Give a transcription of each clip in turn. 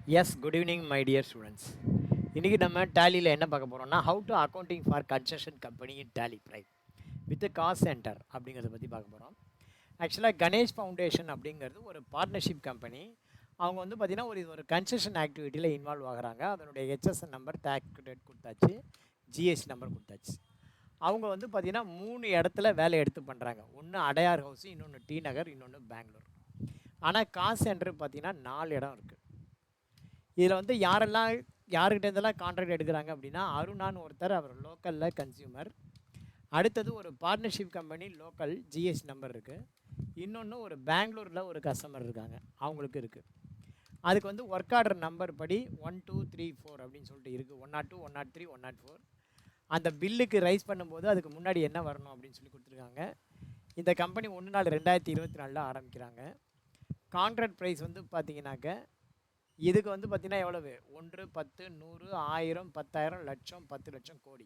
Yes, good evening, my dear students. இன்னைக்கு நம்ம டேலியில் என்ன பார்க்க போகிறோம்னா how to accounting for construction company in Tally right with cost centre அப்படிங்கிறத பற்றி பார்க்க போகிறோம். ஆக்சுவலாக கணேஷ் ஃபவுண்டேஷன் அப்படிங்கிறது ஒரு பார்ட்னர்ஷிப் கம்பெனி. அவங்க வந்து பார்த்திங்கன்னா ஒரு கன்ஸ்ட்ரக்ஷன் ஆக்டிவிட்டியில் இன்வால்வ் ஆகுறாங்க. அதனுடைய ஹெச்எஸ்என் நம்பர் டேக் ரேட் கொடுத்தாச்சு, ஜிஎஸ்டி நம்பர் கொடுத்தாச்சு. அவங்க வந்து பார்த்திங்கன்னா 3 இடத்துல வேலை எடுத்து பண்ணுறாங்க. ஒன்று அடையார் ஹவுஸ், இன்னொன்று டி நகர், இன்னொன்று பெங்களூர். ஆனால் காஸ்ட் சென்டர் பார்த்திங்கன்னா 4 இடம் இருக்குது. இதில் வந்து யாருக்கிட்டேருந்தெல்லாம் கான்ட்ராக்ட் எடுக்கிறாங்க அப்படின்னா, அருணான்னு ஒருத்தர், அவர் லோக்கலில் கன்சியூமர். அடுத்தது ஒரு partnership company, local GST number இருக்குது. இன்னொன்று ஒரு பெங்களூரில் ஒரு கஸ்டமர் இருக்காங்க, அவங்களுக்கு இருக்குது. அதுக்கு வந்து ஒர்க் ஆர்டர் நம்பர் படி 1 2 3 4 அப்படின்னு சொல்லிட்டு இருக்குது. 102, 103, 104. அந்த பில்லுக்கு ரைஸ் பண்ணும்போது அதுக்கு முன்னாடி என்ன வரணும் அப்படின்னு சொல்லி கொடுத்துருக்காங்க. இந்த கம்பெனி 1/4/2024 ஆரம்பிக்கிறாங்க. கான்ட்ராக்ட் ப்ரைஸ் வந்து பார்த்தீங்கன்னாக்க இதுக்கு வந்து பார்த்திங்கன்னா எவ்வளவு? 1 10 100 1000 10,000 லட்சம் 10 லட்சம் கோடி.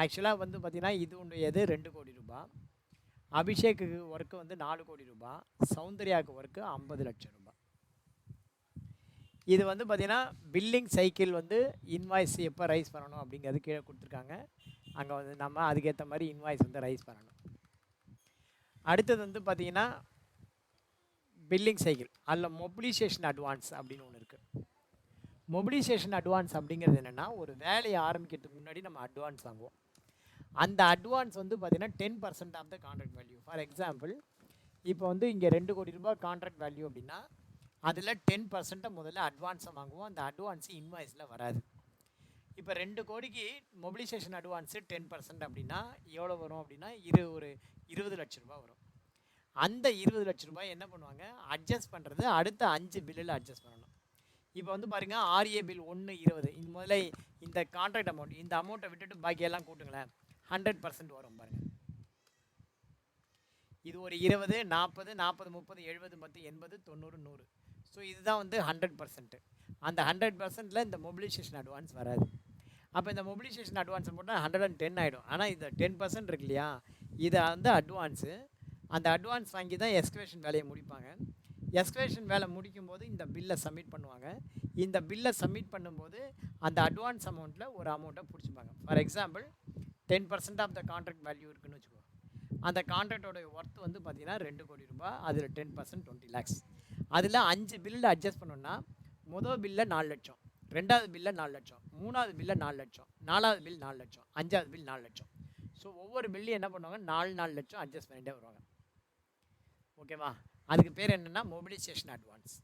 ஆக்சுவலாக வந்து பார்த்திங்கன்னா இது உடையது 2 கோடி ரூபாய். அபிஷேக்கு ஒர்க்கு வந்து 4 கோடி ரூபாய். சௌந்தர்யாவுக்கு ஒர்க்கு 50 லட்சம் ரூபாய். இது வந்து பார்த்திங்கன்னா பில்லிங் சைக்கிள் வந்து இன்வாய்ஸ் எப்போ ரைஸ் பண்ணணும் அப்படிங்கிறது கீழே கொடுத்துருக்காங்க. அங்கே வந்து நம்ம அதுக்கேற்ற மாதிரி இன்வாய்ஸ் வந்து ரைஸ் பண்ணணும். அடுத்தது வந்து பார்த்திங்கன்னா பில்லிங் சைக்கிள், அதில் மொபிலைசேஷன் அட்வான்ஸ் அப்படின்னு ஒன்று இருக்குது. மொபிலைசேஷன் அட்வான்ஸ் அப்படிங்கிறது என்னென்னா, ஒரு வேலையை ஆரம்பிக்கிறதுக்கு முன்னாடி நம்ம அட்வான்ஸ் வாங்குவோம். அந்த அட்வான்ஸ் வந்து பார்த்திங்கன்னா 10% of the contract value. For example, இப்போ வந்து இங்கே 2 கோடி ரூபாய் கான்ட்ராக்ட் வேல்யூ அப்படின்னா அதில் 10% முதல்ல அட்வான்ஸை வாங்குவோம். அந்த அட்வான்ஸு இன்வாய்ஸில் வராது. இப்போ 2 கோடிக்கு மொபிலைசேஷன் அட்வான்ஸு 10% அப்படின்னா எவ்வளோ வரும் அப்படின்னா ஒரு 20 லட்ச ரூபா வரும். அந்த 20 லட்ச ரூபாய் என்ன பண்ணுவாங்க, அட்ஜஸ்ட் பண்ணுறது அடுத்த 5 பில்லில் அட்ஜஸ்ட் பண்ணணும். இப்போ வந்து பாருங்கள், ஆர்ஏ பில் 1 20. இந்த முதல்ல இந்த கான்ட்ராக்ட் அமௌண்ட், இந்த அமௌண்ட்டை விட்டுட்டு பாக்கியெல்லாம் கூட்டுங்களேன், 100% வரும் பாருங்கள். இது ஒரு 20 40 40 30 70 10 80 90 100. ஸோ இதுதான் வந்து 100%. அந்த 100%ல் இந்த மொபிலைசேஷன் அட்வான்ஸ் வராது. அப்போ இந்த மொபிலைசேஷன் அட்வான்ஸை போட்டால் 110 ஆகிடும். ஆனால் இந்த 10% இருக்கு இல்லையா, இதை வந்து அட்வான்ஸு. அந்த அட்வான்ஸ் வாங்கி தான் எக்ஸ்கவேஷன் வேலையை முடிப்பாங்க. எக்ஸ்கவேஷன் வேலை முடிக்கும்போது இந்த பில்லை சப்மிட் பண்ணுவாங்க. இந்த பில்லை சப்மிட் பண்ணும்போது அந்த அட்வான்ஸ் அமௌண்ட்டில் ஒரு அமௌண்ட்டை பிடிச்சிப்பாங்க. For example, 10% of the contract value இருக்குன்னு வச்சுக்கோ. அந்த கான்ட்ராக்டோட ஒர்த் வந்து பார்த்திங்கன்னா 2 கோடி ரூபாய். அதில் 10% 20 லேக்ஸ். அதில் 5 பில்லில் அட்ஜஸ்ட் பண்ணோன்னா, முதல் பில்லில் 4 லட்சம், ரெண்டாவது பில்லில் 4 லட்சம், மூணாவது பில்லில் 4 லட்சம், நாலாவது பில் 4 லட்சம், அஞ்சாவது பில் 4 லட்சம். ஸோ ஒவ்வொரு பில்லையும் என்ன பண்ணுவாங்க, 4 லட்சம் அட்ஜஸ்ட் பண்ணிகிட்டே வருவாங்க. ஓகேவா? அதுக்கு பேர் என்னென்னா மொபிலைசேஷன் அட்வான்ஸ்.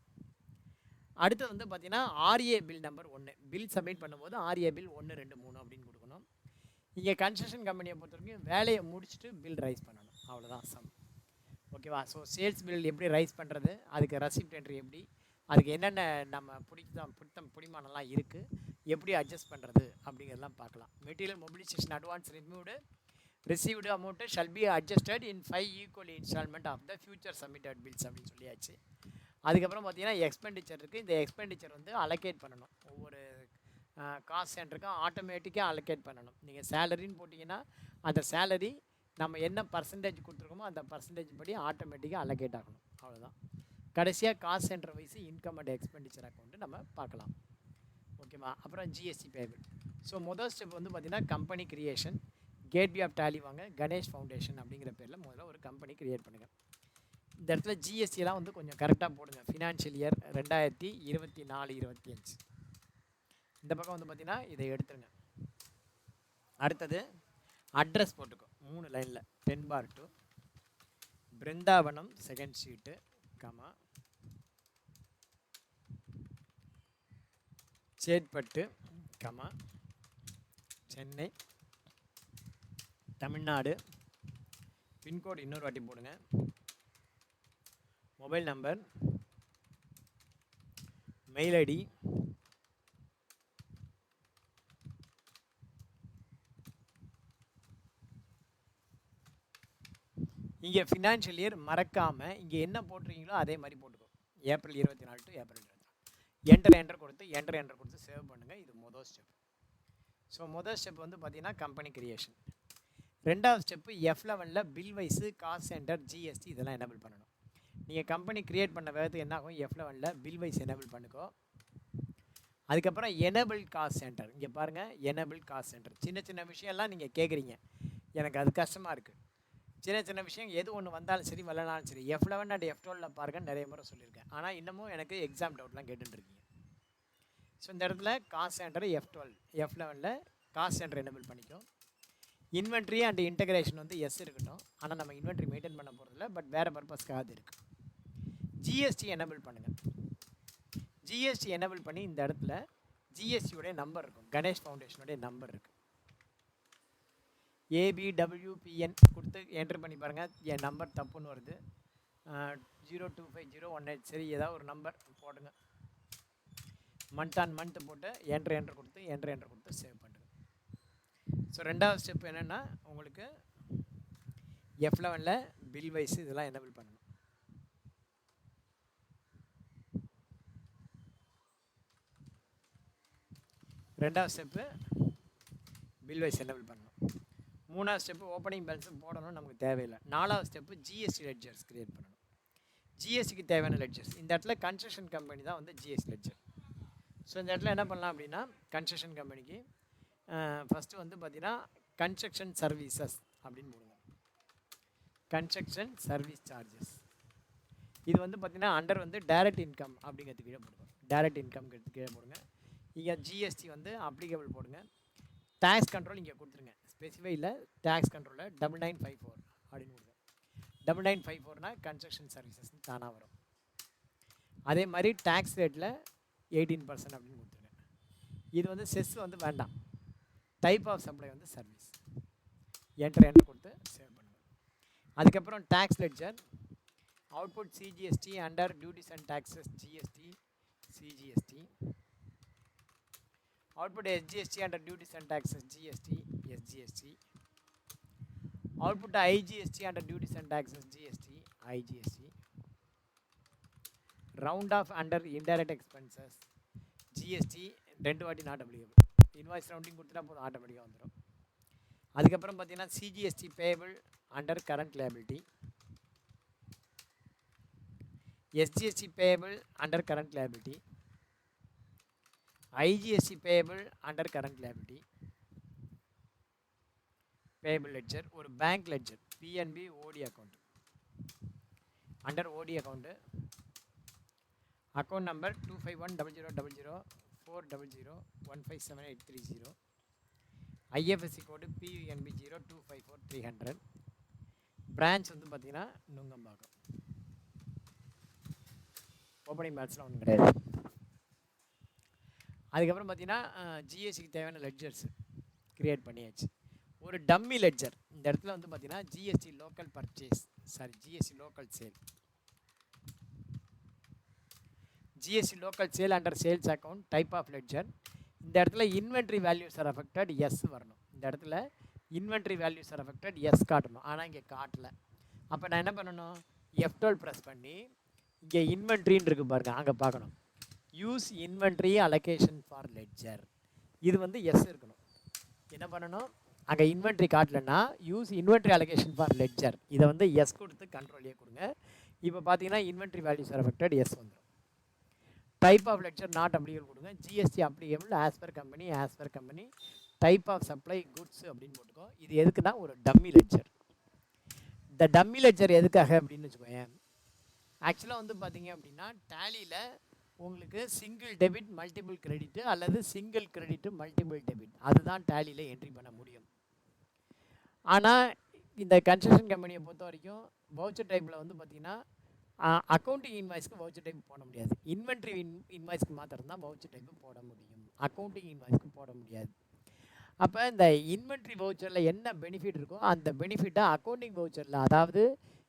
அடுத்து வந்து பார்த்திங்கன்னா RA bill number 1. Bill submit பண்ணும்போது ஆர்ஏ பில் 1 2 3 அப்படின்னு கொடுக்கணும். இங்கே கன்ஸ்ட்ரக்ஷன் கம்பெனியை பொறுத்த வரைக்கும் வேலையை முடிச்சுட்டு பில் ரைஸ் பண்ணணும், அவ்வளோதான் சம். ஓகேவா? ஸோ சேல்ஸ் பில் எப்படி ரைஸ் பண்ணுறது, அதுக்கு ரெசிப்ட் என்ட்ரி எப்படி, அதுக்கு என்னென்ன நம்ம பிடிமானம்லாம் இருக்குது, எப்படி அட்ஜஸ்ட் பண்ணுறது அப்படிங்கிறதெல்லாம் பார்க்கலாம். Material mobilisation advance received amount shall be adjusted in 5 equal installment of the future submitted bills அப்படின்னு சொல்லியாச்சு. அதுக்கப்புறம் பார்த்தீங்கன்னா எக்ஸ்பெண்டிச்சர் இருக்குது. இந்த எக்ஸ்பெண்டிச்சர் வந்து அலோகேட் பண்ணணும். ஒவ்வொரு காஸ்ட் சென்டருக்கும் ஆட்டோமேட்டிக்காக அலோகேட் பண்ணணும். நீங்கள் சேலரின்னு போட்டிங்கன்னா அந்த சேலரி நம்ம என்ன பர்சன்டேஜ் கொடுத்துருக்கோமோ அந்த பர்சன்டேஜ் படி ஆட்டோமேட்டிக்காக அலோகேட் ஆகணும், அவ்வளோதான். கடைசியாக cost centre wise income and expenditure account நம்ம பார்க்கலாம். ஓகேவா? அப்புறம் ஜிஎஸ்டி பேபிள். ஸோ முதல் ஸ்டெப் வந்து பார்த்திங்கன்னா company creation. Gateway of Tally வாங்க, கணேஷ் ஃபவுண்டேஷன் அப்படிங்கிற பேரில் முதல்ல ஒரு கம்பெனி க்ரியேட் பண்ணுங்கள். இந்த இடத்துல ஜிஎஸ்டிலாம் வந்து கொஞ்சம் கரெக்டாக போடுங்க. Financial year 2024-25. இந்த பக்கம் வந்து பார்த்திங்கன்னா இதை எடுத்துருங்க. அடுத்தது அட்ரஸ் போட்டுக்கோ 3 லைனில் 10/2 Brindavanam 2nd street, comma Chetpet, comma Chennai Tamil Nadu. Pincode இன்னொரு வாட்டி போடுங்க. மொபைல் நம்பர், மெயில் ஐடி, இங்கே ஃபினான்ஷியல் இயர் மறக்காமல் இங்கே என்ன போட்டிருக்கீங்களோ அதே மாதிரி போட்டுக்கோ. April 24 to April 24. என்டர் கொடுத்து சேவ் பண்ணுங்கள். இது முதல் ஸ்டெப். ஸோ முதல் ஸ்டெப் வந்து பார்த்திங்கன்னா கம்பெனி கிரியேஷன். ரெண்டாவது step F11 bill wise cost centre GST இதெல்லாம் எனேபிள் பண்ணணும். நீங்கள் கம்பெனி க்ரியேட் பண்ண வேகத்துக்கு என்ன ஆகும், F11 பில் வைஸ் எனேபிள் பண்ணிக்கோ. அதுக்கப்புறம் எனேபிள் காஸ்ட் சென்டர். இங்கே பாருங்கள், எனேபிள் காஸ்ட் சென்டர். சின்ன சின்ன விஷயம்லாம் நீங்கள் கேட்குறீங்க, எனக்கு அது கஷ்டமாக இருக்குது. சின்ன சின்ன விஷயம் எது ஒன்று வந்தாலும் சரி வரலனாலும் சரி, F11 அண்ட் F12 பாருங்கள், நிறைய முறை சொல்லியிருக்கேன். ஆனால் இன்னமும் எனக்கு எக்ஸாம் டவுட்லாம் கேட்டுருக்கீங்க. ஸோ இந்த இடத்துல cost centre F12 F11 cost centre enable பண்ணிக்கும். இன்வென்ட்ரி அண்ட் இன்டகிரேஷன் வந்து எஸ் இருக்கட்டும், ஆனால் நம்ம இன்வென்ட்ரி மெயின்டைன் பண்ண போகிறதில்ல, பட் வேறு பர்பஸ்க்காக அது இருக்குது. ஜிஎஸ்டி எனேபிள் பண்ணுங்கள். ஜிஎஸ்டி எனேபிள் பண்ணி இந்த இடத்துல ஜிஎஸ்டியோடைய நம்பர் இருக்கும், கணேஷ் ஃபவுண்டேஷனுடைய நம்பர் இருக்குது. ABWPN கொடுத்து என்ட்ரு பண்ணி பாருங்கள். என் நம்பர் தப்புன்னு வருது, 025018. சரி, ஏதாவது ஒரு நம்பர் போடுங்க. மந்த் ஆன் மந்த் போட்டு என்ட்ரு கொடுத்து சேவ் பண்ணுங்க. ஸோ ரெண்டாவது ஸ்டெப் என்னென்னா, உங்களுக்கு F11 பில் வைஸ் இதெல்லாம் எனேபிள் பண்ணணும். ரெண்டாவது ஸ்டெப்பு பில் வைஸ் எனேபிள் பண்ணணும். மூணாவது ஸ்டெப்பு ஓப்பனிங் பேலன்ஸும் போடணும், நமக்கு தேவையில்லை. நாலாவது ஸ்டெப்பு ஜிஎஸ்டி லெட்ஜர்ஸ் க்ரியேட் பண்ணணும். ஜிஎஸ்டிக்கு தேவையான லெட்ஜர்ஸ் இந்த இடத்துல கன்ஸ்ட்ரக்ஷன் கம்பெனி தான் வந்து ஜிஎஸ்டி லெட்ஜர். ஸோ இந்த இடத்துல என்ன பண்ணலாம் அப்படின்னா, கன்ஸ்ட்ரக்ஷன் கம்பெனிக்கு ஃபஸ்ட்டு வந்து பார்த்தீங்கன்னா கன்ஸ்ட்ரக்ஷன் சர்வீசஸ் அப்படின்னு போடுங்க. கன்ஸ்ட்ரக்ஷன் சர்வீஸ் சார்ஜஸ் இது வந்து பார்த்தீங்கன்னா அண்டர் வந்து டைரக்ட் இன்கம் அப்படிங்கிறது கீழே போடுங்க. டைரக்ட் இன்கம் கீழே போடுங்க. இங்கே ஜிஎஸ்டி வந்து அப்ளிகபிள் போடுங்க. டேக்ஸ் கண்ட்ரோல் இங்கே கொடுத்துருங்க, ஸ்பெசிஃபை இல்லை. டேக்ஸ் கண்ட்ரோலில் 9954 அப்படின்னு கொடுங்க. 9954னா கன்ஸ்ட்ரக்ஷன் சர்வீசஸ் தானாக வரும். அதே மாதிரி டேக்ஸ் ரேட்டில் 18% அப்படின்னு கொடுத்துருங்க. இது வந்து செஸ் வந்து வேண்டாம். டைப் ஆஃப் சப்ளை வந்து சர்வீஸ். என்ட்ரு கொடுத்து சேவ் பண்ணுங்கள். அதுக்கப்புறம் tax ledger output CGST under duties and taxes GST CGST. output SGST under duties and taxes GST SGST. output IGST under duties and taxes GST IGST. round off under indirect expenses GST ரெண்டு வாட்டி not applicable. Invoice rounding கொடுத்துட்டா போதும், ஆட்டோமேட்டிக்காக வந்துடும். அதுக்கப்புறம் பார்த்தீங்கன்னா CGST payable under current liability, SGST payable under current liability, IGST payable under current liability. Payable ledger ஒரு bank ledger PNB OD account under OD account account number 2510000400157830 IFSC code PNB 0254300 branch வந்து பார்த்தீங்கன்னா Nungambakkam. Opening பேலன்ஸ்லாம் ஒன்றும் கிடையாது. அதுக்கப்புறம் பார்த்தீங்கன்னா ஜிஎஸ்டிக்கு தேவையான ledgers create பண்ணியாச்சு. ஒரு டம்மி லெட்ஜர் இந்த இடத்துல வந்து பார்த்தீங்கன்னா GST local purchase GST local sale, GST local sale under sales account type of ledger. இந்த இடத்துல inventory values are affected yes வரணும். இந்த இடத்துல inventory values are affected yes காட்டணும், ஆனால் இங்கே காட்டல. அப்போ நான் என்ன பண்ணணும், F12 ப்ரெஸ் பண்ணி இங்கே இன்வென்ட்ரின்னு இருக்குது பாருங்கள், அங்கே பார்க்கணும். Use inventory allocation for ledger இது வந்து எஸ் இருக்கணும். என்ன பண்ணணும், அங்கே இன்வென்ட்ரி காட்டலன்னா use inventory allocation for ledger இதை வந்து எஸ் கொடுத்து கண்ட்ரோலே கொடுங்க. இப்போ பார்த்தீங்கன்னா inventory values are affected yes வந்துடும். Type of ledger not applicable கொடுங்க. GST applicable as per company type of supply goods அப்படின்னு போட்டுக்கோ. இது எதுக்குன்னா ஒரு டம்மி லெட்ஜர். இந்த டம்மி லெட்ஜர் எதுக்காக அப்படின்னு வச்சுக்கோங்க, ஆக்சுவலாக வந்து பார்த்தீங்க அப்படின்னா டேலியில் உங்களுக்கு சிங்கிள் டெபிட் மல்டிபிள் கிரெடிட்டு அல்லது சிங்கிள் கிரெடிட்டு மல்டிபிள் டெபிட் அதுதான் டேலியில் என்ட்ரி பண்ண முடியும். ஆனால் இந்த கன்ஸ்ட்ரக்ஷன் கம்பெனியை பொறுத்த வரைக்கும் வவுச்சர் டைப்பில் வந்து பார்த்திங்கன்னா அக்கௌண்டிங் இன்வாய்ஸ்க்கு வவுச்சர் டைப் போட முடியாது. இன்வென்ட்ரி இன்வாய்ஸ்க்கு மாத்திரம் தான் வவுச்சர் டைப்பு போட முடியும், அக்கௌண்டிங் இன்வாய்ஸ்க்கு போட முடியாது. அப்போ இந்த இன்வென்ட்ரி வவுச்சரில் என்ன பெனிஃபிட் இருக்கோ அந்த பெனிஃபிட்டை அக்கௌண்டிங் வவுச்சரில், அதாவது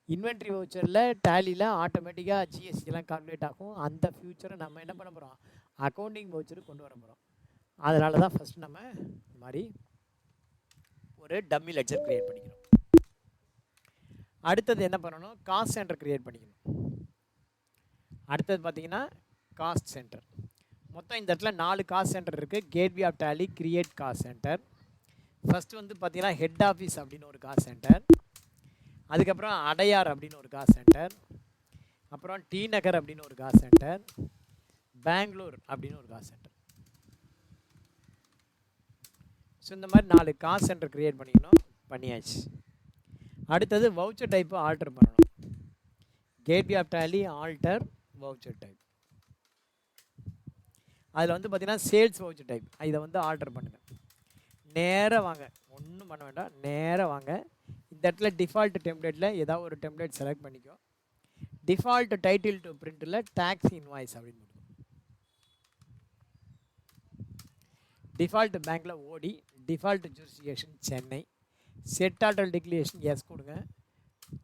இன்வென்ட்ரி வவுச்சரில் டேலியில் ஆட்டோமேட்டிக்காக ஜிஎஸ்டிலாம் கால்குலேட் ஆகும். அந்த ஃபியூச்சரை நம்ம என்ன பண்ண போகிறோம், அக்கௌண்டிங் வவுச்சருக்கு கொண்டு வர போகிறோம். அதனால தான் ஃபஸ்ட்டு நம்ம இந்த மாதிரி ஒரு டம்மி லெட்ஜர் க்ரியேட் பண்ணிக்கிறோம். அடுத்தது என்ன பண்ணணும், காஸ்ட் சென்டர் க்ரியேட் பண்ணிக்கணும். அடுத்தது பார்த்தீங்கன்னா காஸ்ட் சென்டர். மொத்தம் இந்த இடத்துல 4 காஸ்ட் சென்டர் இருக்குது. Gateway of Tally create cost centre. First வந்து பார்த்தீங்கன்னா ஹெட் ஆஃபீஸ் அப்படின்னு ஒரு காஸ்ட் சென்டர், அதுக்கப்புறம் அடையார் அப்படின்னு ஒரு காஸ்ட் சென்டர், அப்புறம் டி நகர் அப்படின்னு ஒரு காஸ்ட் சென்டர், பெங்களூர் அப்படின்னு ஒரு காசு சென்டர். ஸோ இந்த மாதிரி 4 காசு சென்டர் க்ரியேட் பண்ணிக்கணும், பண்ணியாச்சு. அடுத்தது வவுச்சர் டைப்பு ஆல்டர் பண்ணணும். Gateway of Tally alter voucher type. அதில் வந்து பார்த்தீங்கன்னா சேல்ஸ் வவுச்சர் டைப், இதை வந்து ஆல்டர் பண்ணுங்கள். நேராக வாங்க, ஒன்றும் பண்ண வேண்டாம், நேராக வாங்க. இந்த இடத்துல டிஃபால்ட் டெம்ப்ளேட்டில் ஏதாவது ஒரு டெம்ப்ளேட் செலக்ட் பண்ணிக்கோ. டிஃபால்ட் டைட்டில் டு பிரிண்ட்டில் டேக்ஸ் இன்வாய்ஸ் அப்படின்னு போட்டுக்கோ. டிஃபால்ட் பேங்க்கில் OD, default jurisdiction Chennai, set order declaration yes கொடுங்க.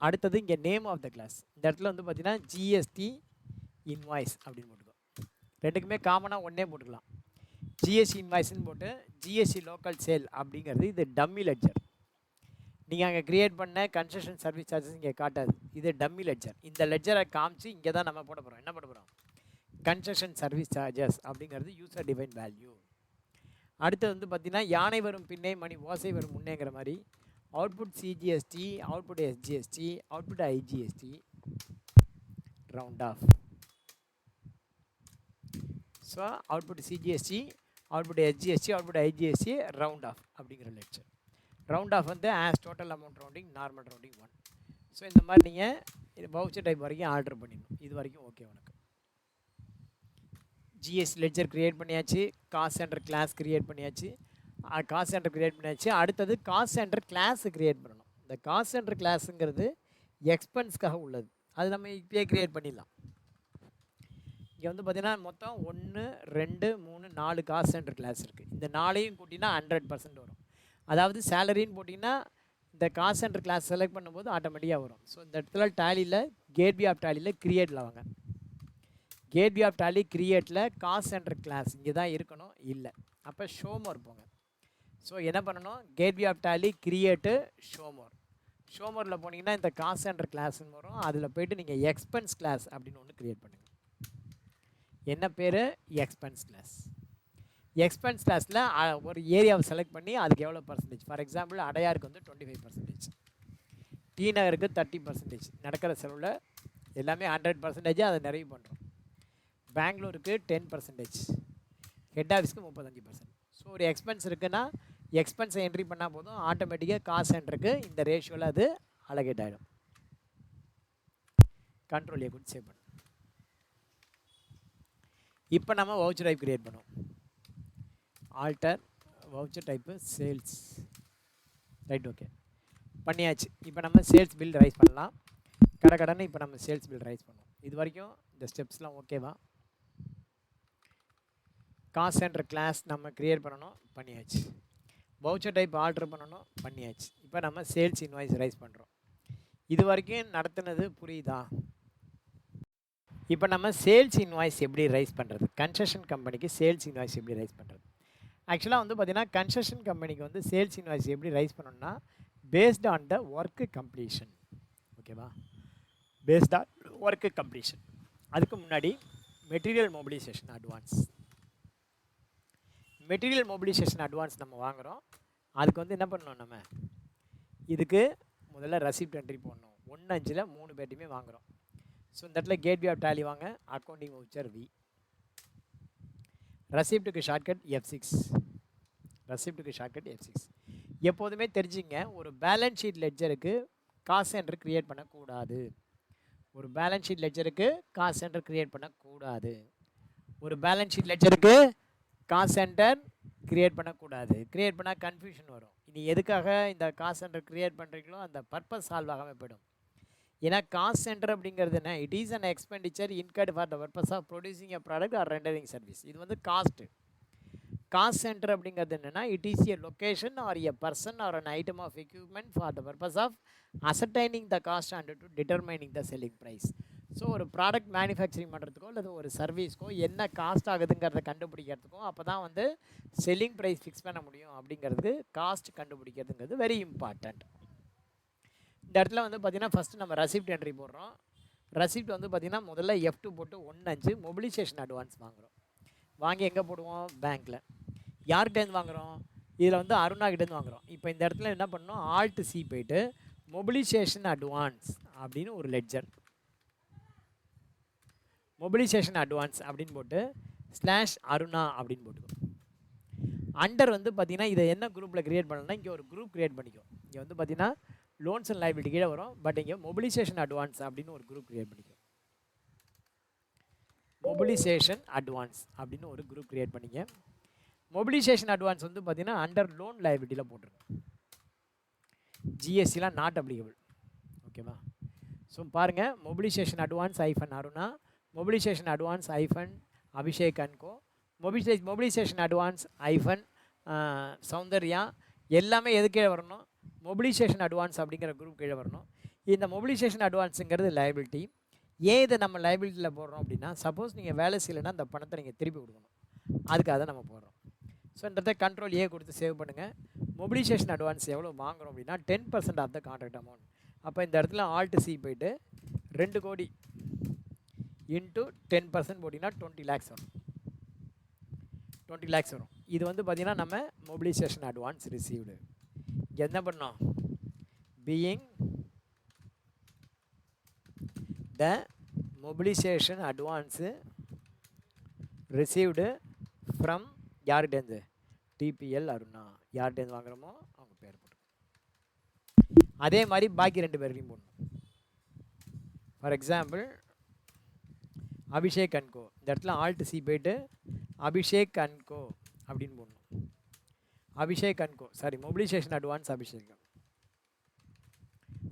அடுத்தது இங்கே நேம் ஆஃப் த கிளாஸ், இந்த இடத்துல வந்து பார்த்தீங்கன்னா ஜிஎஸ்டி இன்வாய்ஸ் அப்படின்னு போட்டுக்கோ. ரெண்டுக்குமே காமனாக ஒன்றே போட்டுக்கலாம். ஜிஎஸ்டி இன்வாய்ஸ்ன்னு போட்டு ஜிஎஸ்டி லோக்கல் சேல் அப்படிங்கிறது இது டம்மி லெட்ஜர். நீங்கள் அங்கே க்ரியேட் பண்ண கன்செஷன் சர்வீஸ் சார்ஜஸ் இங்கே காட்டாது, இது டம்மி லெட்ஜர். இந்த லெட்ஜரை காமிச்சு இங்கே தான் நம்ம போட போகிறோம். என்ன போட போகிறோம்? கன்செஷன் சர்வீஸ் சார்ஜஸ் அப்படிங்கிறது யூசர் டிஃபைன் வேல்யூ. அடுத்தது வந்து பார்த்திங்கன்னா யானை வரும் பின்னே மணி ஓசை வரும் முன்னேங்கிற மாதிரி output CGST, output SGST, output IGST, round off. So output CGST, output SGST, output IGST, round off அப்படிங்கிற லெக்சர். ரவுண்ட் ஆஃப் வந்து as total amount rounding, normal rounding 1. So இந்த மாதிரி நீங்கள் வவுச்சர் டைப் வரைக்கும் ஆர்டர் பண்ணிடணும். இது வரைக்கும் ஓகே. உனக்கு ஜிஎஸ்டி லெட்ஜர் க்ரியேட் பண்ணியாச்சு, காஸ்ட் சென்டர் கிளாஸ் க்ரியேட் பண்ணியாச்சு, காஸ்ட் சென்டர் க்ரியேட் பண்ணியாச்சு. அடுத்தது காஸ்ட் சென்டர் கிளாஸ் க்ரியேட் பண்ணணும். இந்த காஸ்ட் சென்டர் கிளாஸுங்கிறது எக்ஸ்பென்ஸ்க்காக உள்ளது, அது நம்ம இப்போயே க்ரியேட் பண்ணிடலாம். இங்கே வந்து பார்த்திங்கன்னா மொத்தம் 1 2 3 4 காஸ்ட் சென்டர் கிளாஸ் இருக்குது. இந்த 4ஐயும் கூட்டினா 100% வரும். அதாவது சேலரின்னு போட்டிங்கன்னா இந்த காஸ்ட் சென்டர் கிளாஸ் செலக்ட் பண்ணும்போது ஆட்டோமேட்டிக்காக வரும். ஸோ இந்த இடத்துல டேலியில் கேட்வே ஆஃப் டேலியில் க்ரியேட்டில் வாங்க. கேட்வே ஆஃப் டேலி க்ரியேட்டில் காஸ்ட் சென்டர் கிளாஸ் இங்கே தான் இருக்கணும், இல்லை அப்போ ஷோமோர் போங்க. ஸோ என்ன பண்ணணும்? Gateway of Tally create show more. ஷோமோரில் போனீங்கன்னா இந்த காஸ்ட் சென்டர் கிளாஸ்ன்னு வரும். அதில் போய்ட்டு நீங்கள் எக்ஸ்பென்ஸ் கிளாஸ் அப்படின்னு ஒன்று க்ரியேட் பண்ணுங்கள். என்ன பேர்? Expense class. எக்ஸ்பென்ஸ் கிளாஸில் ஒரு ஏரியாவை செலக்ட் பண்ணி அதுக்கு எவ்வளோ பர்சன்டேஜ். ஃபார் எக்ஸாம்பிள் அடையாருக்கு வந்து 25%, டி நகருக்கு 30%, நடக்கிற செலவில் எல்லாமே 100%, அதை நிறைவு பண்ணுறோம். பெங்களூருக்கு 10%, ஹெட் ஆஃபீஸ்க்கு 35%. ஸோ ஒரு எக்ஸ்பென்ஸ் இருக்குன்னா எக்ஸ்பென்ஸை என்ட்ரி பண்ணால் போதும், ஆட்டோமேட்டிக்காக காஸ்ட் சென்டருக்கு இந்த ரேஷியோவில் அது அலகேட் ஆகிடும். கண்ட்ரோல் ஏ கொடுத்து சேவ் பண்ணும். இப்போ நம்ம வவுச்சர் டைப் க்ரியேட் பண்ணுவோம். Alter voucher type sales, right, okay பண்ணியாச்சு. இப்போ நம்ம சேல்ஸ் பில் ரைஸ் பண்ணலாம். கடனை இப்போ நம்ம சேல்ஸ் பில் ரைஸ் பண்ணுவோம். இது வரைக்கும் இந்த ஸ்டெப்ஸ்லாம் ஓகேவா? காஸ்ட் சென்டர் கிளாஸ் நம்ம க்ரியேட் பண்ணணும், பண்ணியாச்சு. வவுச்சர் டைப் ஆல்டர் பண்ணணும், பண்ணியாச்சு. இப்போ நம்ம சேல்ஸ் இன்வாய்ஸ் ரைஸ் பண்ணுறோம். இது வரைக்கும் நடத்துனது புரியுதா? இப்போ நம்ம சேல்ஸ் இன்வாய்ஸ் எப்படி ரைஸ் பண்ணுறது, கன்செஷன் கம்பெனிக்கு சேல்ஸ் இன்வாய்ஸ் எப்படி ரைஸ் பண்ணுறது. ஆக்சுவலாக வந்து பார்த்திங்கன்னா கன்செஷன் கம்பெனிக்கு வந்து சேல்ஸ் இன்வாய்ஸ் எப்படி ரைஸ் பண்ணணும்னா based on the work completion. ஓகேவா? Based on work completion. அதுக்கு முன்னாடி material mobilisation advance. Material mobilisation advance நம்ம வாங்குகிறோம். அதுக்கு வந்து என்ன பண்ணணும்? நம்ம இதுக்கு முதல்ல ரெசிப்ட் என்ட்ரி போடணும். 1/5 3 பேட்டையுமே வாங்குகிறோம். ஸோ இந்த இடத்துல கேட்வே ஆஃப் டேலி வாங்க, அக்கௌண்டிங் வவுச்சர் வி. ரெசிப்ட்டுக்கு ஷார்ட்கட் F6. ரெசிப்ட்டுக்கு ஷார்ட்கட் F6. எப்போதுமே தெரிஞ்சுங்க, ஒரு பேலன்ஸ் ஷீட் லெட்ஜருக்கு காஸ்ட் சென்டர் க்ரியேட் பண்ணக்கூடாது. ஒரு பேலன்ஸ் ஷீட் லெட்ஜருக்கு காஸ்ட் சென்டர் க்ரியேட் பண்ணக்கூடாது. ஒரு பேலன்ஸ் ஷீட் லெட்ஜருக்கு காஸ்ட் சென்டர் க்ரியேட் பண்ணக்கூடாது. க்ரியேட் பண்ணால் கன்ஃபியூஷன் வரும். இனி எதுக்காக இந்த காஸ்ட் சென்டர் க்ரியேட் பண்ணுறீங்களோ அந்த பர்பஸ் சால்வ் ஆகாமல் போய்டும். ஏன்னா காஸ்ட் சென்டர் அப்படிங்கிறது என்ன? It is an expenditure incurred for the purpose of producing a product or rendering service. இது வந்து காஸ்ட்டு. காஸ்ட் சென்டர் அப்படிங்கிறது என்னென்னா it is a location or a person or an item of equipment for the purpose of ascertaining the cost and to determining the selling price. So ஒரு product manufacturing பண்ணுறதுக்கோ அல்லது ஒரு சர்வீஸ்க்கோ என்ன cost ஆகுதுங்கிறத கண்டுபிடிக்கிறதுக்கும் அப்போ தான் வந்து செல்லிங் ப்ரைஸ் ஃபிக்ஸ் பண்ண முடியும். அப்படிங்கிறது காஸ்ட் கண்டுபிடிக்கிறதுங்கிறது வெரி இம்பார்ட்டண்ட். இந்த இடத்துல வந்து பார்த்திங்கன்னா ஃபஸ்ட்டு நம்ம ரெசிப்ட் என்ட்ரி போடுறோம். ரெசிப்ட் வந்து பார்த்திங்கன்னா முதல்ல F2 போட்டு 1/5 மொபிலைசேஷன் அட்வான்ஸ் வாங்குகிறோம். வாங்கி எங்கே போடுவோம்? பேங்க்கில். யார்கிட்டேருந்து வாங்குகிறோம்? இதில் வந்து அருணாகிட்டேருந்து வாங்குகிறோம். இப்போ இந்த இடத்துல என்ன பண்ணணும்? Alt C போய்ட்டு மொபிலைசேஷன் அட்வான்ஸ் அப்படின்னு ஒரு லெட்ஜர். மொபிலைசேஷன் அட்வான்ஸ் அப்படின்னு போட்டு ஸ்லாஷ் அருணா அப்படின்னு போட்டுக்கோ. அண்டர் வந்து பார்த்தீங்கன்னா இதை என்ன குரூப்பில் க்ரியேட் பண்ணணும்னா இங்கே ஒரு குரூப் க்ரியேட் பண்ணிக்கோ. இங்கே வந்து பார்த்தீங்கன்னா லோன்ஸ் அண்ட் லைபிலிட்டி கீழே வரும். பட் இங்கே மொபிலைசேஷன் அட்வான்ஸ் அப்படின்னு ஒரு குரூப் க்ரியேட் பண்ணிக்கோ. மொபிலைசேஷன் அட்வான்ஸ் அப்படின்னு ஒரு குரூப் க்ரியேட் பண்ணிக்க. மொபிலைசேஷன் அட்வான்ஸ் வந்து பார்த்தீங்கன்னா அண்டர் லோன் லைபிலிட்டியில் போட்டுருங்க. ஜிஎஸ்டிலாம் நாட் அப்ளிகபிள். ஓகேவா? ஸோ பாருங்கள், mobilisation advance hyphen Aruna, mobilisation advance hyphen Abhishek and co, mobilisation advance hyphen Soundarya, எல்லாமே எது கீழே வரணும்? மொபிலைசேஷன் அட்வான்ஸ் அப்படிங்கிற குரூப் கீழே வரணும். இந்த மொபிலைசேஷன் அட்வான்ஸுங்கிறது லைபிலிட்டி. ஏன் இதை நம்ம லைபிலிட்டியில் போடுறோம் அப்படின்னா, சப்போஸ் நீங்கள் வேலை செய்யலைன்னா அந்த பணத்தை நீங்கள் திருப்பி கொடுக்கணும். அதுக்காக தான் நம்ம போடுறோம். ஸோ இந்த கண்ட்ரோல் ஏ கொடுத்து சேவ் பண்ணுங்கள். மொபிலைசேஷன் அட்வான்ஸ் எவ்வளோ வாங்குகிறோம் அப்படின்னா 10% ஆஃப் த கான்ட்ராக்ட் அமௌண்ட். அப்போ இந்த இடத்துல ஆல்ட் சி போய்ட்டு 2 கோடி இன்ட்டு 10% போட்டிங்கன்னா 20 lakhs வரும். 20 lakhs வரும். இது வந்து பார்த்திங்கன்னா நம்ம மொபிலைசேஷன் அட்வான்ஸ் ரிசீவ்டு. இங்கே என்ன பண்ணோம்? Being the mobilisation advance received from யார்கிட்டேருந்து? டிபிஎல் அருணா. யார்கிட்டேருந்து வாங்குகிறோமோ அவங்க பேர் போட்டு. அதே மாதிரி பாக்கி 2 பேரையும் போடணும். For example Abhishek and co. இந்த இடத்துல ஆல்ட் சி போய்ட்டு அபிஷேக் அண்ட் கோ அப்படின்னு போடணும். Abhishek and co, sorry, mobilisation advance Abhishek,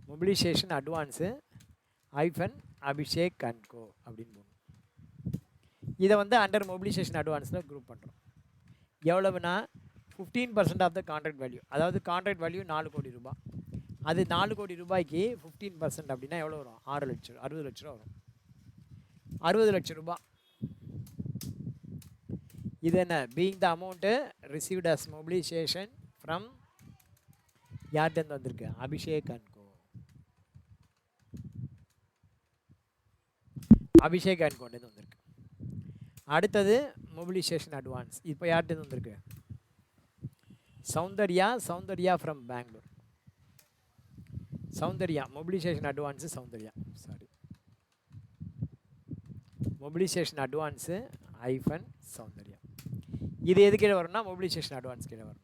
mobilisation advance hyphen Abhishek and co அப்படின்னு போடணும். இதை வந்து அண்டர் மொபிலைசேஷன் அட்வான்ஸில் குரூப் பண்ணுறோம். எவ்வளவுனா 15% ஆஃப் த கான்ட்ராக்ட் வேல்யூ. அதாவது கான்ட்ராக்ட் வேல்யூ 4 கோடி ரூபாய். அது 4 கோடி ரூபாய்க்கு 15% அப்படின்னா எவ்வளோ வரும்? 60 லட்ச ரூபா வரும். 60 லட்சம் ரூபாய். இது என்ன? Being the amount received as mobilisation from யார்கிட்டேருந்து வந்திருக்கு? Abhishek and co. Abhishek and கோண்டேருந்து வந்திருக்கு. அடுத்தது மொபிலைசேஷன் அட்வான்ஸ் இப்போ யார்கிட்டேருந்து வந்திருக்கு? Soundarya from Bangalore. Soundarya mobilisation advance Soundarya, sorry, mobilisation advance hyphen Soundarya. இது எது கீழே வரும்னா மொபிலைசேஷன் அட்வான்ஸ் கீழே வரும்.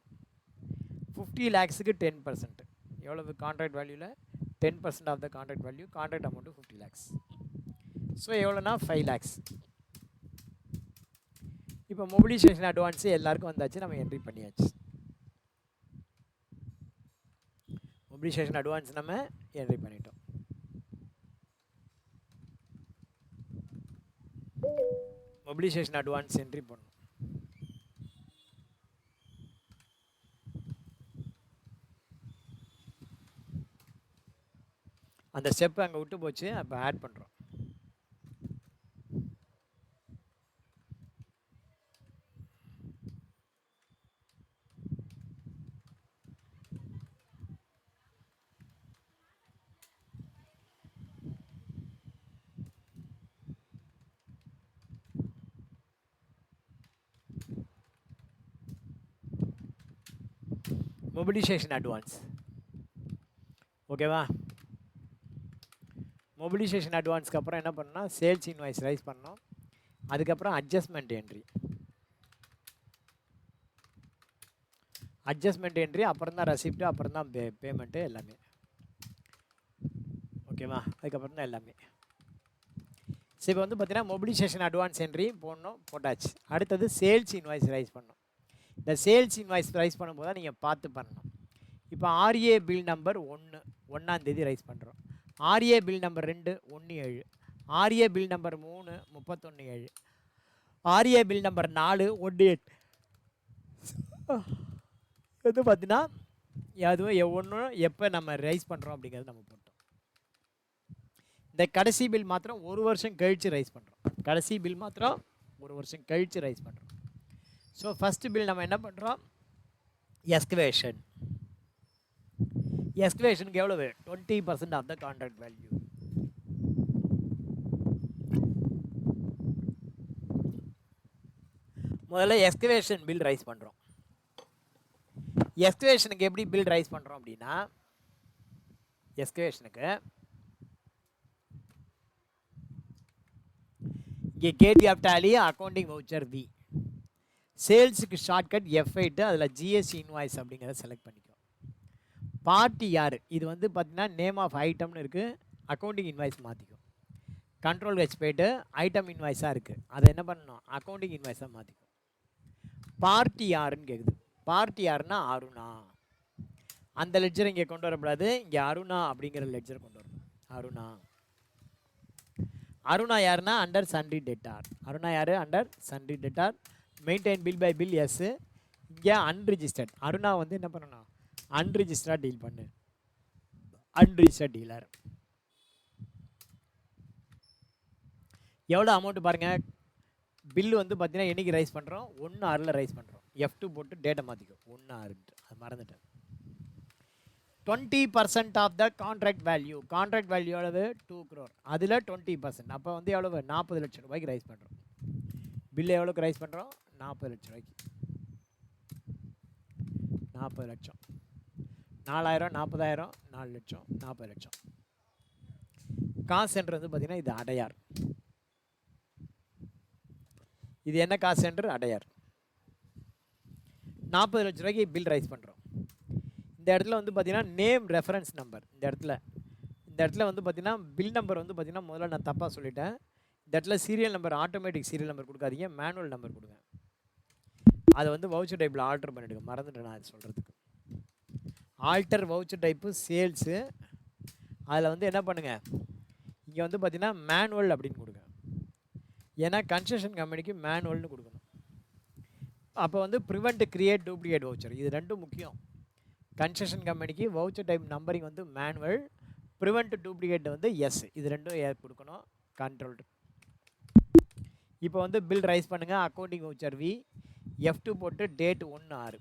50 lakhsக்கு 10%. எவ்வளவு? கான்ட்ராக்ட் வேல்யூவில் 10% of the contract value. Contract amount 50 lakhs. So எவ்வளோனா 5 lakhs. இப்போ மொபிலைசேஷன் அட்வான்ஸு எல்லாருக்கும் வந்தாச்சு, நம்ம என்ட்ரி பண்ணியாச்சு. மொபிலைசேஷன் அட்வான்ஸ் நம்ம என்ட்ரி பண்ணிட்டோம். மொபிலைசேஷன் அட்வான்ஸ் என்ட்ரி பண்ணணும். அந்த ஸ்டெப் அங்கே விட்டு போச்சு, அப்போ ஆட் பண்ணுறோம். Mobilisation advance. ஓகேவா? மொபிலைசேஷன் அட்வான்ஸ்க்கு அப்புறம் என்ன பண்ணோம்னா சேல்ஸ் இன்வாய்ஸ் ரைஸ் பண்ணோம். அதுக்கப்புறம் அட்ஜஸ்ட்மெண்ட் என்ட்ரி, அப்புறம் தான் ரெசிப்ட்டு, அப்புறம் தான் பேமெண்ட்டு எல்லாமே. ஓகேவா? அதுக்கப்புறம் தான் எல்லாமே. ஸோ இப்போ வந்து பார்த்தீங்கன்னா மொபிலைசேஷன் அட்வான்ஸ் என்ட்ரி போட்டாச்சு. அடுத்தது சேல்ஸ் இன்வாய்ஸ் ரைஸ் பண்ணோம். இந்த சேல்ஸ் இன்வாய்ஸ் ரைஸ் பண்ணும்போது தான் நீங்கள் பார்த்து பண்ணணும். இப்போ ஆர்ஏ பில் நம்பர் 1 தேதி ரைஸ் பண்ணுறோம். RA bill number 2 1/7, RA bill number 3 31/7, RA bill number 4 1/8. இது பார்த்தீங்கன்னா அதுவும் ஒன்று எப்போ நம்ம ரைஸ் பண்ணுறோம் அப்படிங்கிறது நம்ம போட்டோம். இந்த கடைசி பில் மாத்திரம் 1 வருஷம் கழித்து ரைஸ் பண்ணுறோம். கடைசி பில் மாத்திரம் 1 வருஷம் கழித்து ரைஸ் பண்ணுறோம். ஸோ ஃபஸ்ட்டு பில் நம்ம என்ன பண்ணுறோம்? எஸ்கலேஷனுக்கு எவ்வளவு? 20% ஆஃப் த கான்ட்ராக்ட் வேல்யூ. முதல்ல எஸ்கலேஷன் பில் ரைஸ் பண்ணுறோம். எஸ்கலேஷனுக்கு எப்படி பில் ரைஸ் பண்ணுறோம் அப்படின்னா, எஸ்கலேஷனுக்கு இங்கே gateway of Tally accounting voucher V. சேல்ஸுக்கு ஷார்ட்கட் F8, அதில் ஜிஎஸ்டி இன்வாய்ஸ் அப்படிங்கிறத செலக்ட் பண்ணிக்கோ. பார்ட்டி யார், இது வந்து பார்த்தீங்கன்னா நேம் ஆஃப் ஐட்டம்னு இருக்குது, அக்கௌண்டிங் இன்வாய்ஸ் மாற்றிக்கும். கண்ட்ரோல் வச்சு போய்ட்டு ஐட்டம் இன்வாய்ஸாக இருக்குது, அதை என்ன பண்ணணும், அக்கௌண்டிங் இன்வாய்ஸாக மாற்றிக்கும். பார்ட்டி யாருன்னு கேட்குது. பார்ட்டி யாருன்னா அருணா. அந்த லெட்ஜர் இங்கே கொண்டு வரக்கூடாது, இங்கே அருணா அப்படிங்கிற லெட்ஜர் கொண்டு வரணும். அருணா. அருணா யாருன்னா அண்டர் சன்ரி டெட்டார். அருணா யார், under sundry debtor. Maintain bill by bill yes. இங்கே அன்ரிஜிஸ்டர்ட். அருணா வந்து என்ன பண்ணணும், அன்ரிஜிஸ்டர்டாக டீல் பண்ணு, அன்ரிஜிஸ்டர்ட் டீலர். எவ்வளோ அமௌண்ட்டு பாருங்கள், பில்லு வந்து பார்த்தீங்கன்னா என்றைக்கு ரைஸ் பண்ணுறோம், 1/6 ரைஸ் பண்ணுறோம். F2 போட்டு டேட்டை மாற்றிக்கும், 1/6, அது மறந்துட்டேன். 20% of the contract value. Contract value எவ்வளவு, 2 crore. அதில் 20%, அப்போ வந்து எவ்வளவு, 40 லட்சம் ரூபாய்க்கு ரைஸ் பண்ணுறோம். பில்லு எவ்வளோக்கு ரைஸ் பண்ணுறோம், 40 லட்சம் ரூபாய்க்கு. 40 லட்சம், 4000, 40,000, 4 லட்சம், 40 லட்சம். காசு சென்டர் வந்து பார்த்தீங்கன்னா இது அடையார். இது என்ன காசு சென்டர், அடையார். 40 லட்ச ரூபாய்க்கு பில் ரைஸ் பண்ணுறோம். இந்த இடத்துல வந்து பார்த்தீங்கன்னா நேம் ரெஃபரன்ஸ் நம்பர். இந்த இடத்துல வந்து பார்த்தீங்கன்னா பில் நம்பர் வந்து பார்த்தீங்கன்னா முதல்ல நான் தப்பாக சொல்லிட்டேன். இந்த இடத்துல serial number, automatic serial number கொடுக்காதீங்க, மேனுவல் நம்பர் கொடுங்க. அதை வந்து வவுச்சர் டைப்பில் ஆல்டர் பண்ணிவிடுங்க, மறந்துட்டேன் நான் அது சொல்கிறதுக்கு. Alter voucher type sales. அதில் வந்து என்ன பண்ணுங்கள், இங்கே வந்து பார்த்தீங்கன்னா மேனுவல் அப்படின்னு கொடுங்க. ஏன்னா கன்ஸ்ட்ரக்ஷன் கம்பெனிக்கு மேனுவல்னு கொடுக்கணும். அப்போ வந்து ப்ரிவெண்ட் கிரியேட் டூப்ளிகேட் வவுச்சர், இது ரெண்டும் முக்கியம். கன்ஸ்ட்ரக்ஷன் கம்பெனிக்கு வவுச்சர் டைப் நம்பரிங் வந்து மேனுவல், ப்ரிவெண்ட் டூப்ளிகேட் வந்து எஸ், இது ரெண்டும் கொடுக்கணும். கண்ட்ரோல். இப்போ வந்து பில் ரைஸ் பண்ணுங்கள், அக்கௌண்டிங் வவுச்சர் வி. F2 போட்டு டேட் 1/6.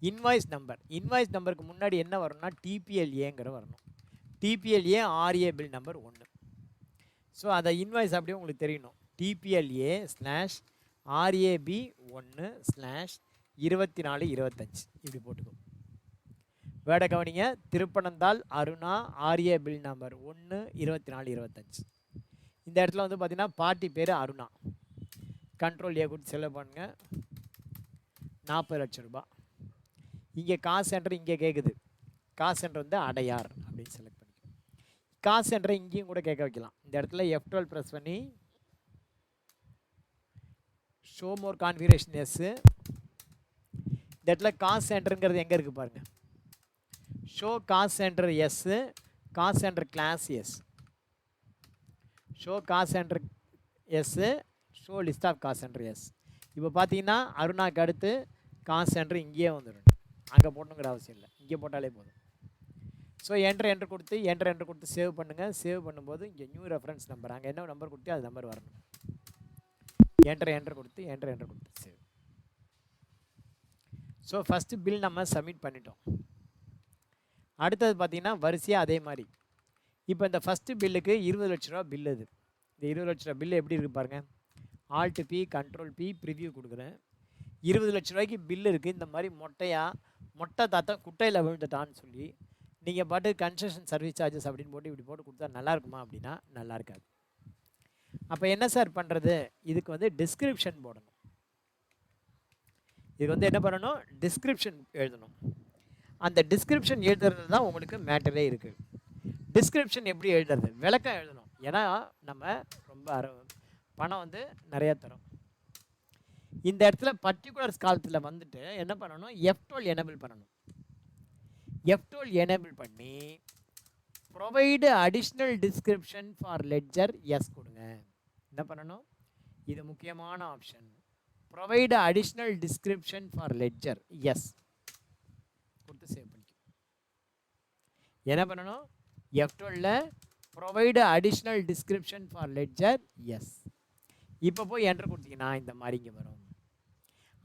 Invoice number. இன்வாய்ஸ் நம்பருக்கு முன்னாடி என்ன வரும்னா TPLAங்கிற வரணும். TPLA RA bill number 1. So அதை இன்வாய்ஸ் அப்படியே உங்களுக்கு தெரியணும். TPLA/RAB1/2425 இப்படி போட்டுக்கோ. வேட கவனிங்க, Thiruppanandal Aruna, RA bill number 1/2425. இந்த இடத்துல வந்து பார்த்தீங்கன்னா பார்ட்டி பேர் அருணா. கண்ட்ரோல் ஏ கொடுத்து செலவு பண்ணுங்க, 40 லட்சம் ரூபாய். இங்கே காசு சென்டர் இங்கே கேட்குது, காசு சென்டர் வந்து அடையார் அப்படின்னு செலக்ட் பண்ணிக்கணும். காசு சென்டரை இங்கேயும் கூட கேட்க வைக்கலாம். இந்த இடத்துல F12 ப்ரெஸ் பண்ணி ஷோ மோர் கான்ஃபிகரேஷன் எஸ். இந்த இடத்துல காசு சென்டருங்கிறது எங்கே இருக்குது பாருங்கள், show cost centres, cost centre classes. Show cost centres, show list of cost centres. இப்போ பார்த்தீங்கன்னா அருணாக்கு அடுத்து காசு சென்டர் இங்கேயே வந்துடும், அங்கே போடணுங்கிற அவசியம் இல்லை, இங்கே போட்டாலே போதும். ஸோ என்ட்ரு கொடுத்து சேவ் பண்ணுங்கள். சேவ் பண்ணும்போது இங்கே நியூ ரெஃபரன்ஸ் நம்பர், அங்கே என்ன நம்பர் கொடுத்து அது நம்பர் வரணும். என்ட்ரு கொடுத்து சேவ். ஸோ ஃபஸ்ட்டு பில் நம்ம சப்மிட் பண்ணிட்டோம். அடுத்தது பார்த்தீங்கன்னா வரிசையாக அதே மாதிரி. இப்போ இந்த ஃபஸ்ட்டு பில்லுக்கு 20 லட்ச ரூபா பில். அது இந்த 20 லட்ச ரூபா பில்லு எப்படி இருக்குது பாருங்கள். Alt P, Control P, preview கொடுக்குறேன். 20 லட்ச ரூபாய்க்கு பில் இருக்குது. இந்த மாதிரி மொட்டை தாத்தா குட்டையில் விழுந்துட்டான்னு சொல்லி நீங்கள் பாட்டு கன்ஸ்ட்ரக்ஷன் சர்வீஸ் சார்ஜஸ் அப்படின்னு போட்டு இப்படி போட்டு கொடுத்தா நல்லா இருக்குமா அப்படின்னா நல்லா இருக்காது. அப்போ என்ன சார் பண்ணுறது, இதுக்கு வந்து டிஸ்கிரிப்ஷன் போடணும். இதுக்கு வந்து என்ன பண்ணணும், டிஸ்கிரிப்ஷன் எழுதணும். அந்த டிஸ்கிரிப்ஷன் எழுதுறது தான் உங்களுக்கு மேட்டரே இருக்குது. டிஸ்கிரிப்ஷன் எப்படி எழுதுறது, விளக்கம் எழுதணும். ஏன்னா நம்ம ரொம்ப பணம் வந்து நிறையா தரும். இந்த இடத்துல பர்டிகுலர்ஸ் காலத்தில் வந்துட்டு என்ன பண்ணணும், F12 எனேபிள் பண்ணணும். F12 எனேபிள் பண்ணி provide additional description for ledger yes கொடுங்க. என்ன பண்ணணும், இது முக்கியமான option. Provide additional description for ledger yes கொடுத்து சேவ் பண்ணிக்கோ. என்ன பண்ணணும், F12ல provide additional description for ledger yes. இப்போ போய் என்ட்ரு கொடுத்தீங்கன்னா இந்த மாதிரி இங்கே வரும்.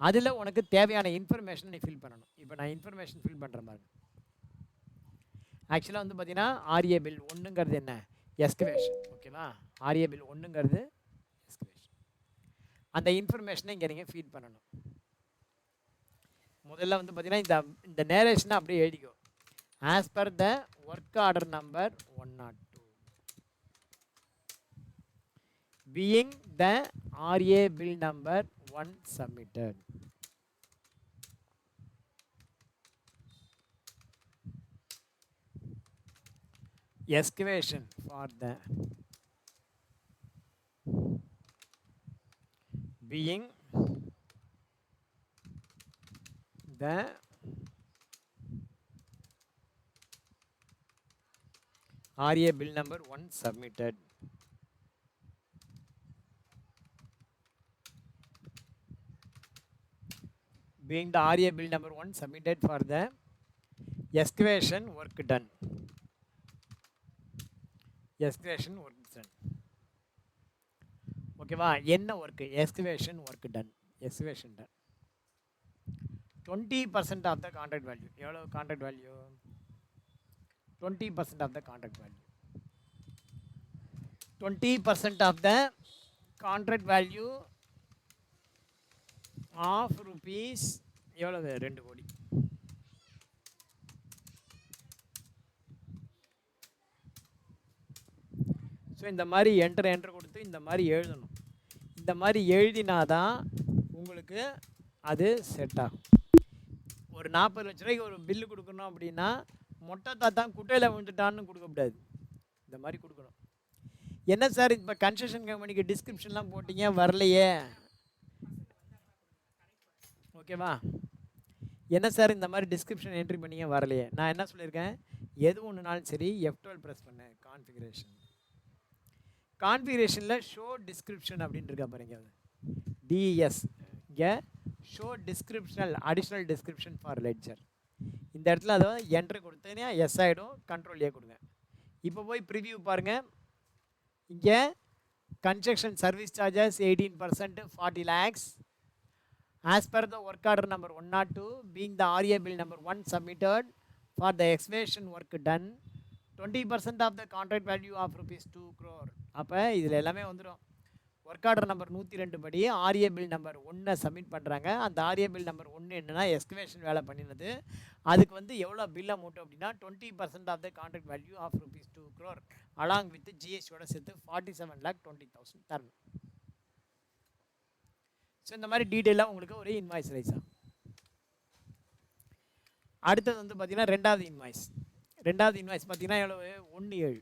அதில் உனக்கு தேவையான இன்ஃபர்மேஷன் நீ ஃபில் பண்ணணும். இப்போ நான் இன்ஃபர்மேஷன் ஃபில் பண்ணுற மாதிரி. ஆக்சுவலாக வந்து பார்த்தீங்கன்னா RA பில் 1ங்கிறது என்ன, எஸ்கவேஷன். ஓகேவா, RA பில் 1ங்கிறது எஸ்கவேஷன். அந்த இன்ஃபர்மேஷனை இங்கே நீங்கள் ஃபீட் பண்ணணும். முதல்ல வந்து பார்த்தீங்கன்னா இந்த நேரேஷனை அப்படியே எழுதிக்கோ. As per the work order number 102 being the RA bill number 1 submitted. Excavation for the being the RA bill number 1 submitted. Being the RA bill number 1 submitted for the excavation work done. Excavation work done. ஓகேவா? என்ன work? Excavation work done. Excavation done. 20% of the contract value. எவ்வளோ contract value? 20% of the contract value. 20% of the contract value of rupees எவ்வளவு? 2 கோடி. So இந்த மாதிரி enter கொடுத்து இந்த மாதிரி எழுதணும். இந்த மாதிரி எழுதினாதான் உங்களுக்கு அது செட் ஆகும். ஒரு 40 லட்ச ரூபாய்க்கு ஒரு பில்லு கொடுக்கணும் அப்படின்னா மொட்டை தாத்தான் குட்டையில் விழுந்துட்டான்னு கொடுக்கக்கூடாது. இந்த மாதிரி கொடுக்கணும். என்ன சார் இப்போ கன்ஸ்ட்ரக்ஷன் கம்பெனிக்கு டிஸ்கிரிப்ஷன்லாம் போட்டிங்க வரலையே, ஓகேவா? என்ன சார் இந்த மாதிரி டிஸ்கிரிப்ஷன் என்ட்ரி பண்ணிங்க வரலையே? நான் என்ன சொல்லியிருக்கேன், எது ஒன்றுனாலும் சரி F12 ப்ரெஸ் பண்ணேன். கான்ஃபிகரேஷன். கான்ஃபிகரேஷனில் ஷோ டிஸ்கிரிப்ஷன் அப்படின்னு இருக்கா பாருங்க, அது டிஎஸ். இங்கே show descriptional additional description for ledger. இந்த இடத்துல அதை என்ட்ரு கொடுத்தீங்கன்னா எஸ் ஆகிடும். கண்ட்ரோல் ஏ கொடுங்க. இப்போ போய் ப்ரிவியூ பாருங்கள். இங்கே construction service charges 18% 40 lakhs as per the work order number 102 being the RA bill number 1 submitted for the excavation work done 20% of the contract value of rupees 2 crore. அப்போ இதில் எல்லாமே வந்துடும். ஒர்க் ஆர்டர் நம்பர் 102 படி RA bill number 1 submit பண்ணுறாங்க. அந்த RA bill number 1 என்னென்னா excavation வேலை பண்ணினது. அதுக்கு வந்து எவ்வளோ பில் அமௌண்ட் அப்படின்னா 20% of the contract value of rupees 2 crore along with ஜிஎஸ்டியோட சேர்த்து 47,20,000 தரணும். ஸோ இந்த மாதிரி டீட்டெயிலாக உங்களுக்கு ஒரு இன்வாய்ஸ் ரைஸ் ஆகும். அடுத்தது வந்து பார்த்திங்கன்னா ரெண்டாவது இன்வாய்ஸ் பார்த்தீங்கன்னா எவ்வளவு? 1.7.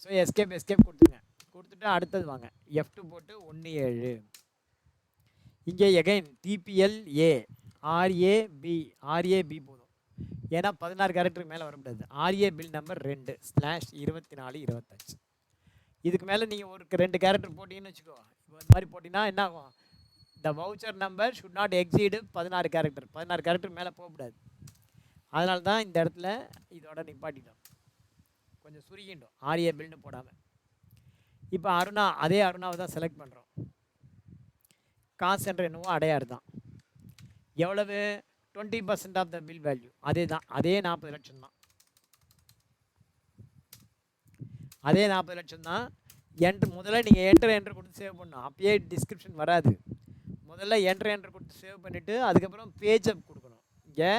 ஸோ எஸ்கேப் கொடுத்துருங்க. கொடுத்துட்டு அடுத்தது வாங்க F2 போட்டு 1.7. இங்கே எகைன் TPLA RAB போதும். ஏன்னா 16 கேரக்டருக்கு மேலே வரக்கூடாது. RA bill number 2/2425. இதுக்கு மேலே நீங்கள் ஒரு 2 கேரக்டர் போட்டிங்கன்னு வச்சுக்கோ. இப்போ இந்த மாதிரி போட்டிங்கன்னா என்ன ஆகும்? The voucher number should not exceed 16 character. 16 character மேலே போகக்கூடாது. அதனால தான் இந்த இடத்துல இதோட நிப்பாட்டிட்டோம். கொஞ்சம் சுருகிட்டோம் RA billன்னு போடாமல். இப்போ அதே அருணாவை தான் செலக்ட் பண்ணுறோம். காசு என்ற என்னவோ அடையாறு தான். எவ்வளவு? 20% ஆஃப் த பில் வேல்யூ. அதே 40 லட்சம் தான். அதே 40 லட்சம் தான். முதல்ல நீங்கள் என்ட்ரு கொடுத்து சேவ் பண்ணணும். அப்பயே டிஸ்கிரிப்ஷன் வராது. முதல்ல என்ட்ரு கொடுத்து சேவ் பண்ணிவிட்டு அதுக்கப்புறம் பேஜ் அப் கொடுக்கணும். இங்கே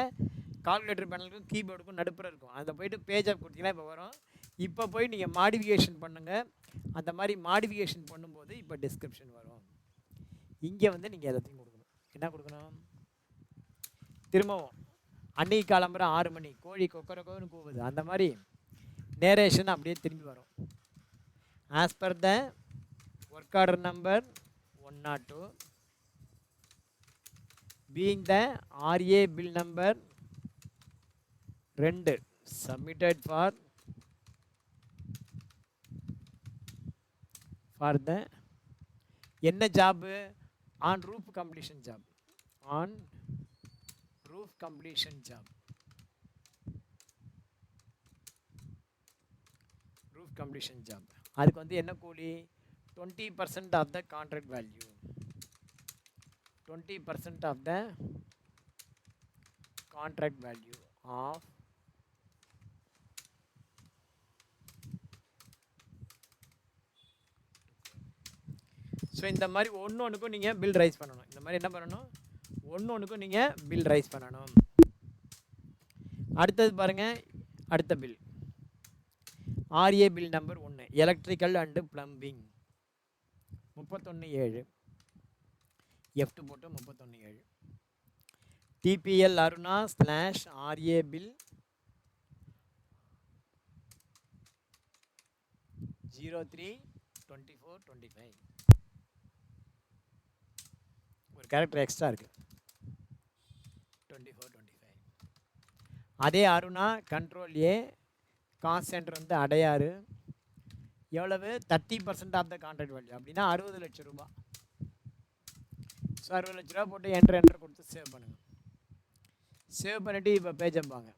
கால்குலேட்டர் பேனலுக்கும் கீபோர்டுக்கும் நடுப்புற இருக்கும். அதை போய்ட்டு பேஜ் அப் கொடுத்தீங்கன்னா இப்போ வரும். இப்போ போய் நீங்கள் மாடிஃபிகேஷன் பண்ணுங்கள். அந்த மாதிரி மாடிஃபிகேஷன் பண்ணும்போது இப்போ டிஸ்கிரிப்ஷன் வரும். இங்கே வந்து நீங்கள் எல்லாத்தையும் கொடுக்கணும். என்ன கொடுக்கணும்? திரும்பவும் அன்னைக்கு காலம்புற 6 மணி கோழி கொக்கரக்கோன்னு கூவுது. அந்த மாதிரி நேரேஷன் அப்படியே திரும்பி வரும். As per the work order number 102 being the RA bill number 2 submitted for the என்ன job? On roof completion job. அதுக்கு வந்து என்ன கூலி? 20% of the contract value. 20% of the contract value of so இந்த மாதிரி ஒன்றுக்கும் நீங்கள் பில் ரைஸ் பண்ணணும். இந்த மாதிரி என்ன பண்ணணும்? ஒன்றுக்கும் நீங்கள் பில் ரைஸ் பண்ணணும். அடுத்தது பாருங்கள், அடுத்த bill RA bill number 1 electrical and plumbing. 31,7 F2 போட்டு 31,7 TPL அருணா / RA பில் 03/24/25 ஒரு கேரக்டர் எக்ஸ்ட்ரா இருக்குது 24/25. அதே அருணா கண்ட்ரோல் ஏ காஸ்ட் சென்டர் வந்து அடையாறு எவ்வளவு 30% ஆஃப் த கான்ட்ராக்ட் வேல்யூ அப்படின்னா 60 லட்சம் ரூபா. ஸோ 60 லட்ச ரூபா போட்டு என்ட்ரு கொடுத்து சேவ் பண்ணுங்கள். சேவ் பண்ணிவிட்டு இப்போ பேஜப் வாங்க.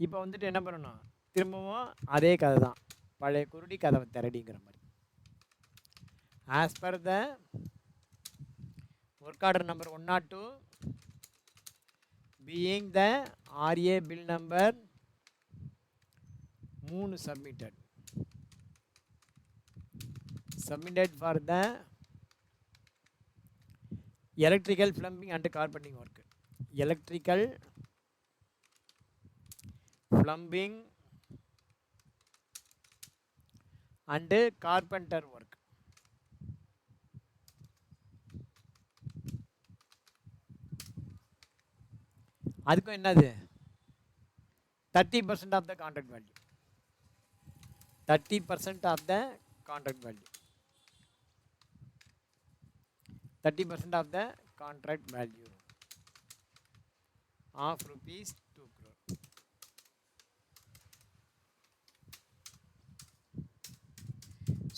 இப்போ வந்துட்டு என்ன பண்ணணும், திரும்பவும் அதே கதை தான், பழைய குருடி கதவை திரடிங்கிற மாதிரி. As per the work order number 102 being the RA bill number 3 submitted for the electrical plumbing and carpenting work. Electrical plumbing and carpenter work. அதுக்கும் என்னது 30% of the contract value. 30% of the contract value. 30% of the contract value of rupees 2 crore.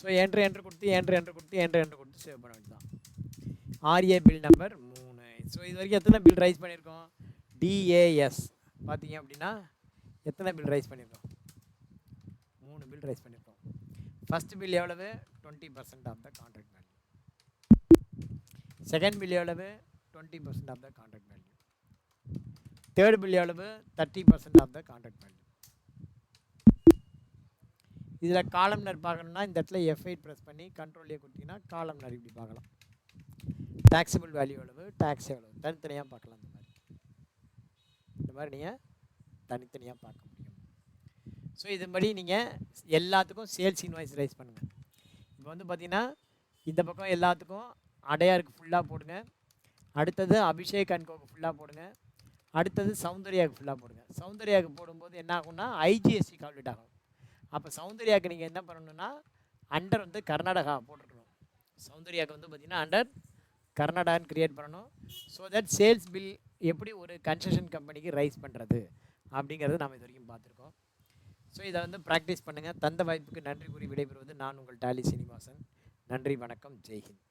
So enter கொடுத்து save பண்ண வேண்டியதான். RA bill number 3. So இது வரைக்கும் எத்தனை bill raise பண்ணியிருக்கோம், DAS பார்த்தீங்க அப்படின்னா எத்தனை பில் ரைஸ் பண்ணியிருக்கோம், 3 பில் ரைஸ் பண்ணியிருக்கோம். ஃபஸ்ட் பில் எவ்வளவு 20% of the contract value. Second bill எவ்வளவு 20% of the contract value. Third bill எவ்வளவு 30% ஆஃப் த கான்ட்ராக்ட் வேல்யூ. இதில் காலம்னர் பார்க்கணுன்னா இந்த இடத்துல F8 ப்ரெஸ் பண்ணி கண்ட்ரோல்லே கொடுத்தீங்கன்னா காலம்னர் இப்படி பார்க்கலாம். டேக்ஸபிள் வேல்யூ எவ்வளவு, டேக்ஸ் எவ்வளவு தனித்தனியாக பார்க்கலாம். இந்த மாதிரி நீங்கள் தனித்தனியாக பார்க்க முடியும். ஸோ இதுபடி நீங்கள் எல்லாத்துக்கும் சேல்ஸ் இன்வாய்ஸ் ரைஸ் பண்ணுங்கள். இப்போ வந்து பார்த்தீங்கன்னா இந்த பக்கம் எல்லாத்துக்கும் அடையாருக்கு ஃபுல்லாக போடுங்க, அடுத்தது அபிஷேக் அண்ட் கோக்கு ஃபுல்லாக போடுங்க, அடுத்தது சௌந்தர்யாவுக்கு ஃபுல்லாக போடுங்க. சௌந்தர்யாவுக்கு போடும்போது என்ன ஆகும்னா IGST கால்குலேட் ஆகும். அப்போ சௌந்தர்யாவுக்கு நீங்கள் என்ன பண்ணணுன்னா அண்டர் வந்து கர்நாடகா போட்டுருக்கணும். சௌந்தர்யாவுக்கு வந்து பார்த்திங்கன்னா அண்டர் கர்நாடகான்னு க்ரியேட் பண்ணணும். ஸோ தட் சேல்ஸ் பில் எப்படி ஒரு கன்ஸ்ட்ரக்ஷன் கம்பெனிக்கு ரைஸ் பண்ணுறது அப்படிங்கிறது நாம் இது வரைக்கும் பார்த்துருக்கோம். ஸோ இதை வந்து ப்ராக்டிஸ் பண்ணுங்கள். தந்த வாய்ப்புக்கு நன்றி கூறி விடைபெறுவது நான் உங்கள் டாலி சீனிவாசன். நன்றி, வணக்கம், ஜெய்ஹிந்த்.